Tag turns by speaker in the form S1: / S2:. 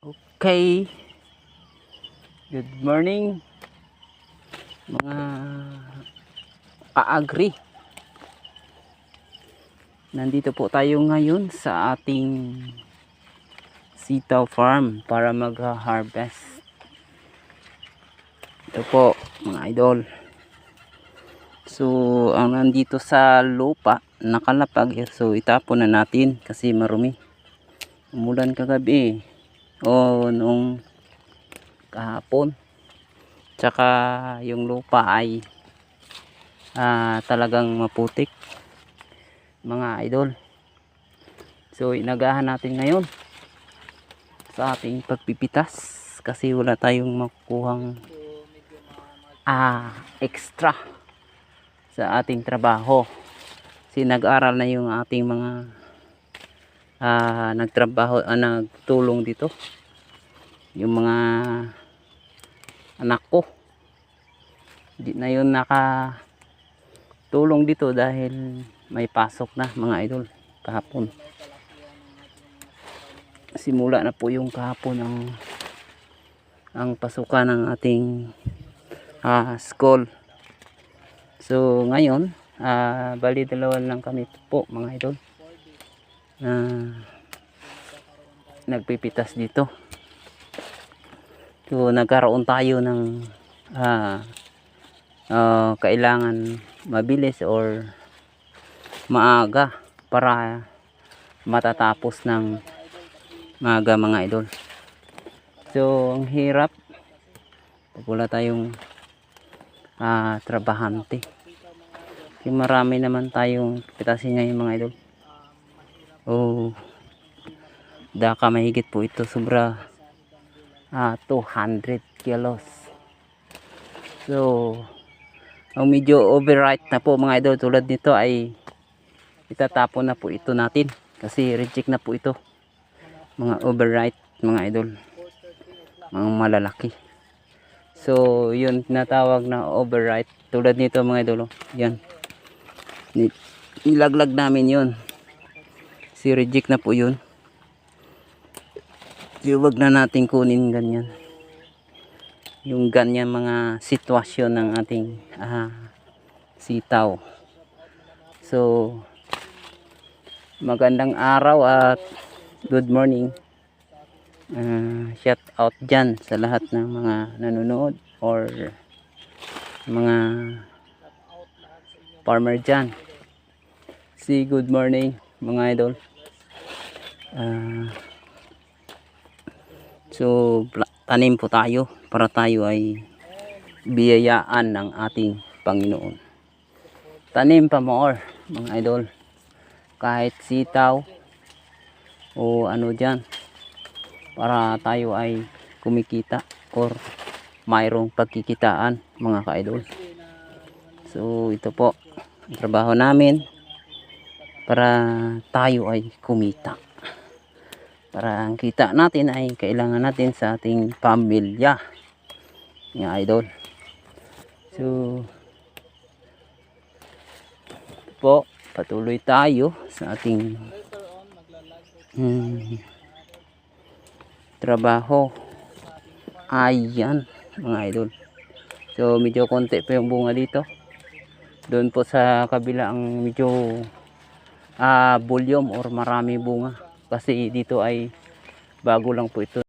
S1: Okay, good morning mga kaagri. Nandito po tayo ngayon sa ating sitaw farm para mag-harvest. Ito po mga idol. So ang nandito sa lupa nakalapag, so itapon na natin kasi marumi. Umulan kagabi o nung kahapon. Tsaka yung lupa ay talagang maputik mga idol. So inagahan natin ngayon sa ating pagpipitas kasi wala tayong makukuhang extra sa ating trabaho. Kasi nag-aral na yung ating mga nagtrabaho, nagtulong dito, yung mga anak ko. Hindi na yun nakatulong dito dahil may pasok na mga idol kahapon. Simula na po yung kahapon ang pasukan ng ating school. So ngayon bali dalawa lang kami po mga idol nagpipitas dito. So nagkaroon tayo ng kailangan mabilis or maaga para matatapos ng maaga mga idol. So ang hirap pag wala tayong trabahante. Kasi marami naman tayong pitasin ngayon mga idol. Daka mahigit po ito, sobra 200 kilos. So ang medyo overripe na po mga idol, tulad nito ay itatapon na po ito natin kasi reject na po ito, mga overripe mga idol, mga malalaki. So yun tinatawag na overripe, tulad nito mga idol. Yan, nilaglag namin yun, si reject na po yun. So wag na natin kunin ganyan, yung ganyan mga sitwasyon ng ating sitaw. So magandang araw at good morning. Shout out dyan sa lahat ng mga nanonood or mga farmer dyan. Say good morning mga idol. So tanim po tayo para tayo ay biyayaan ng ating Panginoon. Tanim pa more mga idol, kahit sitaw o ano dyan, para tayo ay kumikita or mayroong pagkikitaan mga ka-idol. So ito po ang trabaho namin para tayo ay kumita, para ang kita natin ay kailangan natin sa ating pamilya mga idol. So po, patuloy tayo sa ating trabaho. Ayan mga idol. So medyo konti pa yung bunga dito. Doon po sa kabila ang medyo volume or marami bunga, kasi dito ay bago lang po ito.